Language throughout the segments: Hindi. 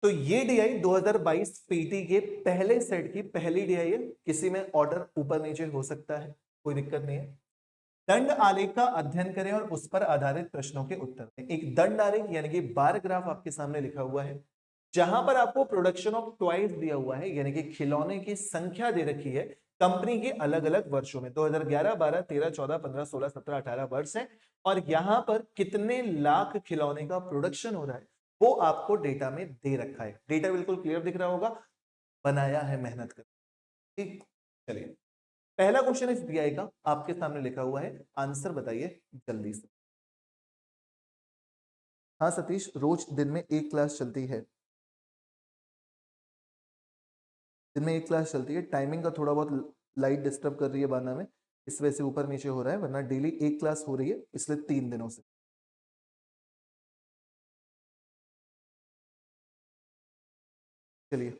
तो ये डीआई 2022 पीटी के पहले सेट की पहली डीआई है, किसी में ऑर्डर ऊपर नीचे हो सकता है, कोई दिक्कत नहीं है। दंड आलेख का अध्ययन करें और उस पर आधारित प्रश्नों के उत्तर दें। एक दंड आलेख यानी कि बार ग्राफ आपके सामने लिखा हुआ है, जहां पर आपको प्रोडक्शन ऑफ टॉयज दिया हुआ है, यानी कि खिलौने की संख्या दे रखी है कंपनी के अलग अलग वर्षों में, 2011, 12, 13, 14, 15, 16, 17, 18 वर्ष है, और यहां पर कितने लाख खिलौने का प्रोडक्शन हो रहा है वो आपको डेटा में दे रखा है। डेटा बिल्कुल क्लियर दिख रहा होगा, बनाया है मेहनत कर। ठीक, चलिए पहला क्वेश्चन इस बीआई का आपके सामने लिखा हुआ है, आंसर बताइए जल्दी से। हाँ सतीश, रोज दिन में एक क्लास चलती है, दिन में एक क्लास चलती है। टाइमिंग का थोड़ा बहुत लाइट डिस्टर्ब कर रही है बाना में, इस वजह से ऊपर नीचे हो रहा है, वरना डेली एक क्लास हो रही है, इसलिए 3 दिनों से। चलिए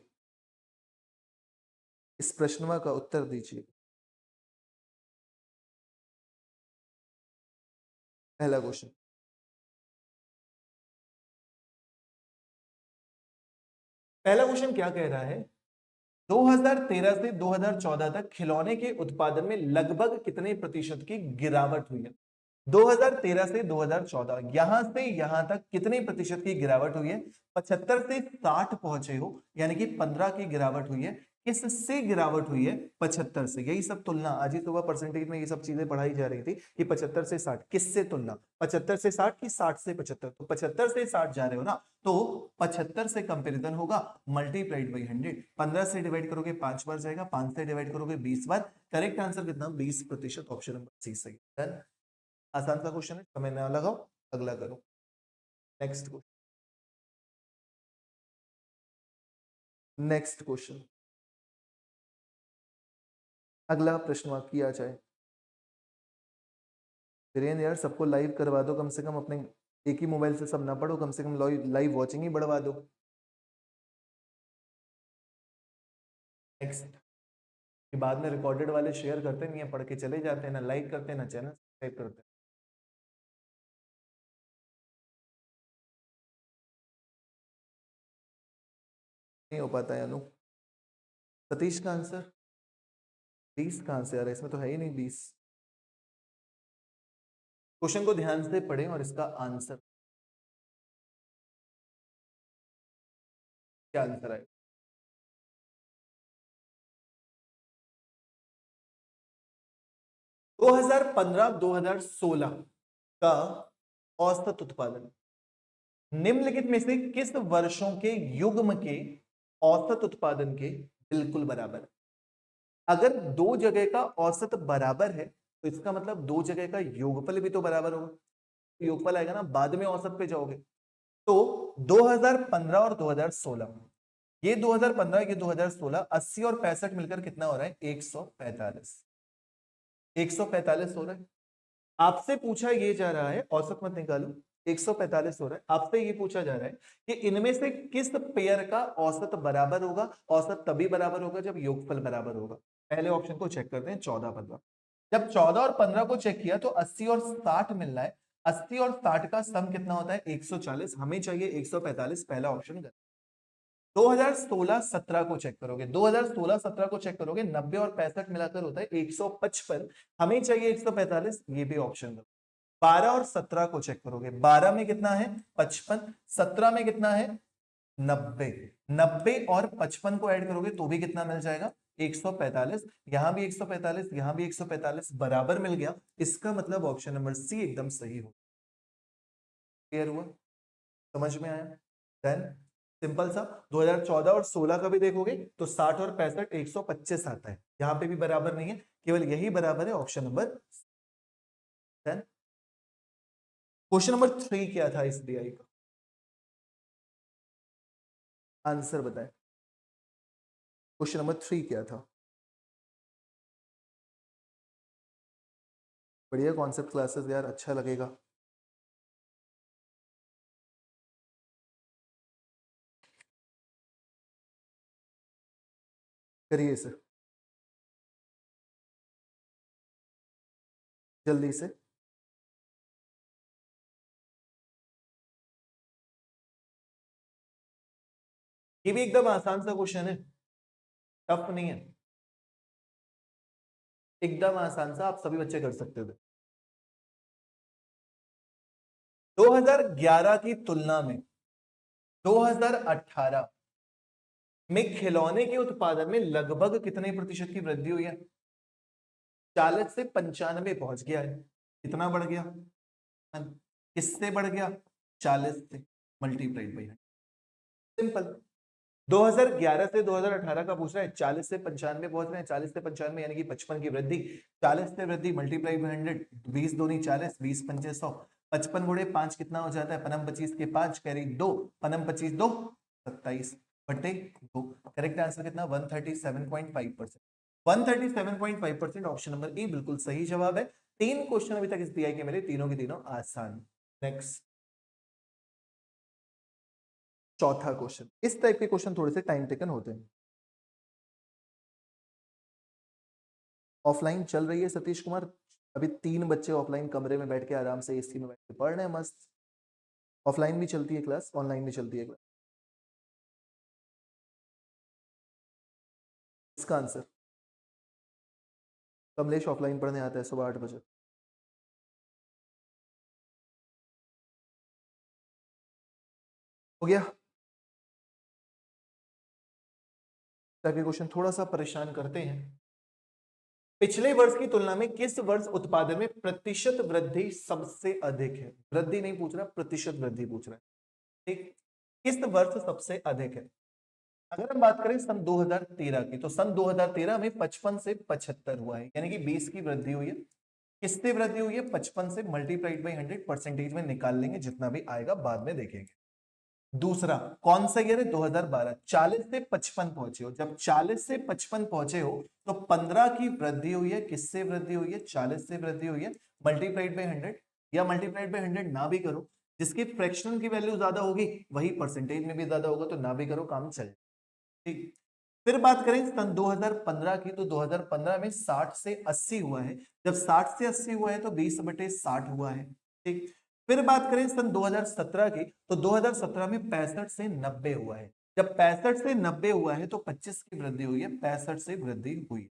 इस प्रश्न का उत्तर दीजिए। पहला क्वेश्चन, पहला क्वेश्चन क्या कह रहा है, 2013 से 2014 तक खिलौने के उत्पादन में लगभग कितने प्रतिशत की गिरावट हुई है। 2013 से 2014 यहां से यहां तक कितने प्रतिशत की गिरावट हुई है, 75 से 60 पहुंचे हो, यानी कि 15 की गिरावट हुई है। किससे गिरावट हुई है, 75 से। यही सब तुलना आज ही सुबह परसेंटेज में ये सब चीजें पढ़ाई जा रही थी कि 75 से 60 किससे तुलना, 75 से 60 की 60 से 75, तो 75 से 60 जा रहे हो ना, तो 75 से कंपेरिजन होगा मल्टीप्लाइड बाई 100, 15 से डिवाइड करोगे 5 बार जाएगा, 5 से डिवाइड करोगे 20 बार, करेक्ट आंसर कितना, 20%, ऑप्शन नंबर सी सही। आसान सा क्वेश्चन है, समय ना लगाओ, अगला करो। नेक्स्ट क्वेश्चन, नेक्स्ट क्वेश्चन, अगला प्रश्न किया जाए। वीरेंद्र यार सबको लाइव करवा दो, कम से कम अपने एक ही मोबाइल से सब ना पढ़ो, कम से कम लाइव वॉचिंग ही बढ़वा दो। नेक्स्ट, के बाद में रिकॉर्डेड वाले शेयर करते नहीं है, पढ़ के चले जाते हैं, ना लाइक करते हैं, ना चैनल सब्सक्राइब करते हैं। नहीं हो पाता है अनु। सतीश का आंसर 20 कहां से आ रहा है, इसमें तो है ही नहीं 20। क्वेश्चन को ध्यान से पढ़ें और इसका आंसर, क्या आंसर आएगा। 2015-2016 का औसत उत्पादन निम्नलिखित में से किस वर्षों के युग्म के औसत उत्पादन के बिल्कुल बराबर है। अगर दो जगह का औसत बराबर है तो इसका मतलब दो जगह का योगफल भी तो बराबर होगा, योगफल आएगा ना, बाद में औसत पे जाओगे। तो 2015 और 2016, ये 2015 ये 2016, 80 और 65 मिलकर कितना हो रहा है, 145, 145 हो रहा है। आपसे पूछा ये जा रहा है, औसत मत निकालो, 145 हो रहा है, आपसे ये पूछा जा रहा है कि इनमें से किस पेयर का औसत बराबर होगा। औसत तभी बराबर होगा जब योगफल बराबर होगा। पहले ऑप्शन को चेक करते हैं, 14-15। जब 14 और 15 को चेक किया तो 80 और 60 मिल रहा है, 80 और 60 का सम कितना होता है, 140, हमें चाहिए 145, पहला ऑप्शन। 2016-17 को चेक करोगे, 2016-17 को चेक करोगे, 90 और 65 मिलाकर होता है 155, हमें चाहिए 145, ये भी ऑप्शन दो। 12 और 17 को चेक करोगे, 12 में कितना है 55, 17 में कितना है 90, 90 और 55 को ऐड करोगे तो भी कितना मिल जाएगा 145, यहां भी 145, यहां भी 145, बराबर मिल गया। इसका मतलब ऑप्शन नंबर सी एकदम सही हो। क्लियर हुआ, समझ में आया। देन सिंपल सा, 2014 और 16 का भी देखोगे तो 60 और 65 125 आता है, यहां पे भी बराबर नहीं है, केवल यही बराबर है, option number. Then question number 3 क्या था इस डीआई का, आंसर बताएं। क्वेश्चन नंबर 3 क्या था। बढ़िया कॉन्सेप्ट क्लासेस यार, अच्छा लगेगा। करिए सर, जल्दी से। ये भी एकदम आसान सा क्वेश्चन है, टफ नहीं है, एकदम आसान सा, आप सभी बच्चे कर सकते थे। 2011 की तुलना में 2018 में खिलौने के उत्पादन में लगभग कितने प्रतिशत की वृद्धि हुई है? 40 से 95 पहुंच गया है। कितना बढ़ गया? किससे बढ़ गया? 40 से मल्टीप्लाइड बाई, सिंपल। 2011 से 2018 का पूछ रहा है, 40 से 95 पहुंच रहे हैं, 40 से 95 यानी कि 55 की वृद्धि, 40 से वृद्धि मल्टीप्लाई बाई 100, 20 दूनी 40, 20 पंचे 100, 55 गुणे 5 कितना हो जाता है? पनम 25 के 5 कैरी 2, पनम 25 2 27 बटे 2। करेक्ट आंसर कितना? 137.5%। 137.5% ऑप्शन नंबर ए बिल्कुल सही जवाब है। 3 क्वेश्चन अभी तक इस पीआई के मिले, तीनों के तीनों आसान। नेक्स्ट, चौथा क्वेश्चन। इस टाइप के क्वेश्चन थोड़े से टाइम टेकन होते हैं। ऑफलाइन चल रही है सतीश कुमार, अभी 3 बच्चे ऑफलाइन कमरे में बैठ के आराम से एसी में बैठ के पढ़ रहे हैं मस्त। ऑफलाइन भी चलती है क्लास, ऑनलाइन भी चलती है क्लास। इसका आंसर, कमलेश ऑफलाइन पढ़ने आता है सुबह 8 बजे। हो गया? ताकि क्वेश्चन थोड़ा सा परेशान करते हैं। पिछले वर्ष की तुलना में किस वर्ष उत्पादन में प्रतिशत वृद्धि सबसे अधिक है? वृद्धि नहीं पूछ रहा, प्रतिशत वृद्धि पूछ रहा है। ठीक, किस वर्ष सबसे अधिक है? अगर हम बात करें सन 2013 की, तो सन 2013 में 55 से 75 हुआ है, यानी कि 20 की वृद्धि हुई है। किससे वृद्धि हुई है? 55 से मल्टीप्लाइड बाई 100, परसेंटेज में निकाल लेंगे, जितना भी आएगा बाद में देखेंगे। दूसरा कौन सा ईयर है? 2012। 40 से 55 पहुंचे हो, जब 40 से 55 पहुंचे हो तो 15 की वृद्धि हुई है। किससे वृद्धि हुई है? 40 से वृद्धि हुई है, मल्टीप्लाइड बाई 100, या मल्टीप्लाइड बाई 100 ना भी करो, जिसकी फ्रैक्शनल की वैल्यू ज्यादा होगी वही परसेंटेज में भी ज्यादा होगा, तो ना भी करो, काम चल। ठीक, फिर बात करें सन 2015 की, तो 2015 में 60 से 80 हुआ है। जब 60 से 80 हुआ है तो 20/60 हुआ है। ठीक, फिर बात करें सन 2017 की, तो 2017 में 65 से 90 हुआ है। जब 65 से 90 हुआ है तो 25 की वृद्धि हुई है, 65 से वृद्धि हुई।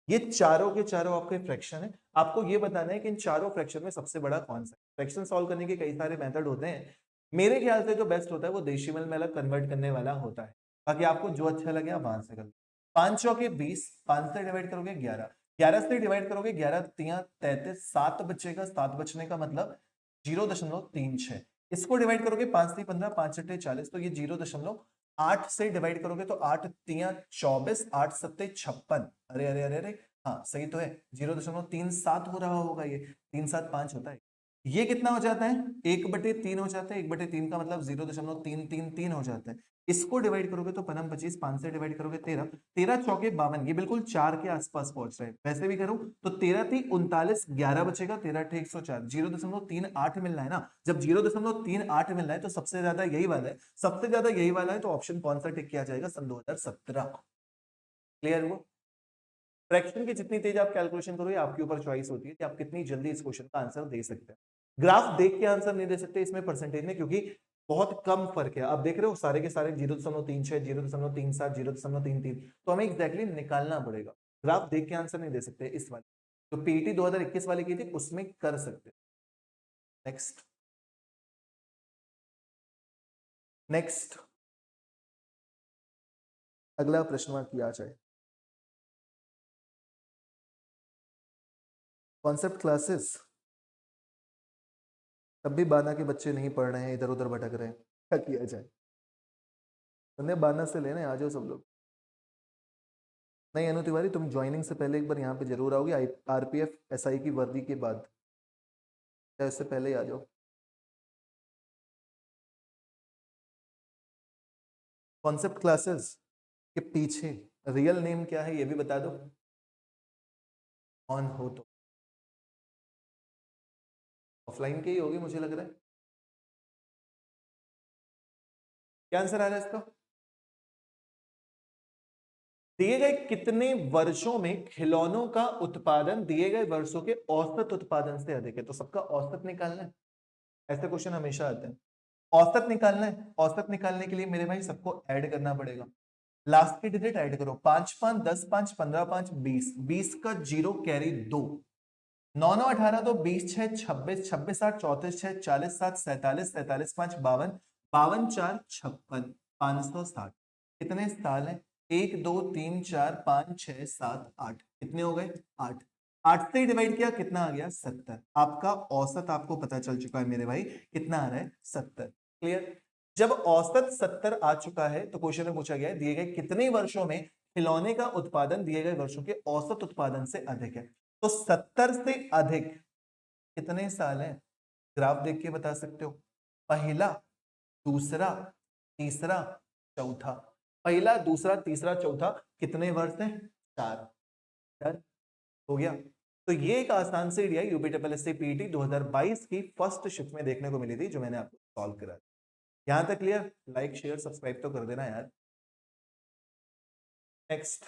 ये चारों के चारों आपके फ्रैक्शन है। आपको ये बताना है कि इन चारों फ्रैक्शन में सबसे बड़ा कौन सा है। फ्रैक्शन सॉल्व करने के कई सारे मेथड होते हैं, मेरे ख्याल से जो बेस्ट होता है वो डेसिमल में अलग कन्वर्ट करने वाला होता है। बाकी आपको जो अच्छा लगे आप वहां से कर लो। 5 चौके 20, 5 से डिवाइड करोगे 11, 11 से डिवाइड करोगे 11 तिया 33, 7 बचेगा, 7 बचने का मतलब 0.36। इसको डिवाइड करोगे 5 से 15, 5 सट्टे 40, तो ये 0.8 से डिवाइड करोगे तो 8 तिया 24, 8 सत्ते 56। अरे अरे अरे अरे, हाँ सही तो है, 0.37 हो रहा होगा, ये 375 होता है। ये कितना हो जाता है? 1/3 हो जाता है, 1/3 का मतलब 0.333 हो जाता है। इसको डिवाइड करोगे तो पनम 25, 5 से डिवाइड करोगे 13, 13 चौके 52, ये बिल्कुल 4 के आसपास पहुंच रहे हैं। वैसे भी करूं तो 13 थी 39, 11 बचेगा, 13 थे 104, 0.38 मिल रहा है ना। जब 0.38 मिल रहा है तो सबसे ज्यादा यही वाला है, सबसे ज्यादा यही वाला है, तो ऑप्शन कौन सा टिक किया जाएगा? सन 2017। क्लियर हुआ? फ्रैक्शन की जितनी तेज आप कैलकुलेशन करोगे आपके ऊपर चॉइस होती है कि आप कितनी जल्दी इस क्वेश्चन का आंसर दे सकते हैं। ग्राफ देख के आंसर नहीं दे सकते इसमें परसेंटेज में, क्योंकि बहुत कम फर्क है। आप देख रहे हो सारे के सारे 0.36, 0.37, 0.33, तो हमें एग्जैक्टली निकालना पड़ेगा। ग्राफ देख के आंसर नहीं दे सकते इस वाले, तो पीटी 2021 वाले की थी उसमें कर सकते। नेक्स्ट, नेक्स्ट अगला प्रश्न किया जाए। कॉन्सेप्ट क्लासेस, तब भी बाना के बच्चे नहीं पढ़ रहे हैं, इधर उधर भटक रहे हैं, क्या किया जाए? तुमने बाना से लेना, आ जाओ सब लोग। नहीं अनु तिवारी, तुम ज्वाइनिंग से पहले एक बार यहाँ पे जरूर आओगे, आरपीएफ एसआई की वर्दी के बाद, या इससे पहले ही आ जाओ। कॉन्सेप्ट क्लासेस के पीछे रियल नेम क्या है ये भी बता दो, ऑन हो तो। ऑफलाइन के ही होगी मुझे लग रहा है। क्या आंसर आ रहा है इसका? दिए गए कितने वर्षों में खिलौनों का उत्पादन दिए गए वर्षों के औसत उत्पादन से अधिक है? तो सबका औसत निकालना है, ऐसे क्वेश्चन हमेशा आते हैं। औसत निकालना है, औसत निकालने के लिए मेरे भाई सबको ऐड करना पड़ेगा। लास्ट की डिजिट ऐड करो, 5 5 10 5 15 5 20, 20 का जीरो कैरी 2, 9 9 18 तो 20 6 26, 26 8 34 6 40 7 47, 47 5 52, 52 4 56, 560। कितने साल है? 1 2 3 4 5 6 7 8, कितने हो गए? 8। 8 से डिवाइड किया, कितना आ गया? 70। आपका औसत आपको पता चल चुका है मेरे भाई, कितना आ रहा है? 70। क्लियर? जब औसत 70 आ चुका है तो क्वेश्चन में पूछा गया है दिए गए कितने वर्षों में खिलौने का उत्पादन दिए गए वर्षों के औसत उत्पादन से अधिक है। तो 70 से अधिक कितने साल है? ग्राफ देख के बता सकते हो। पहला, दूसरा, तीसरा, चौथा। पहला, दूसरा, तीसरा, चौथा, कितने वर्ष है? 4। डन हो गया। तो ये एक आसान सी एडीआई यूपीएससी पीटी 2022 की फर्स्ट शिफ्ट में देखने को मिली थी, जो मैंने आपको सॉल्व करा। यहां तक क्लियर? लाइक शेयर सब्सक्राइब तो कर देना यार। नेक्स्ट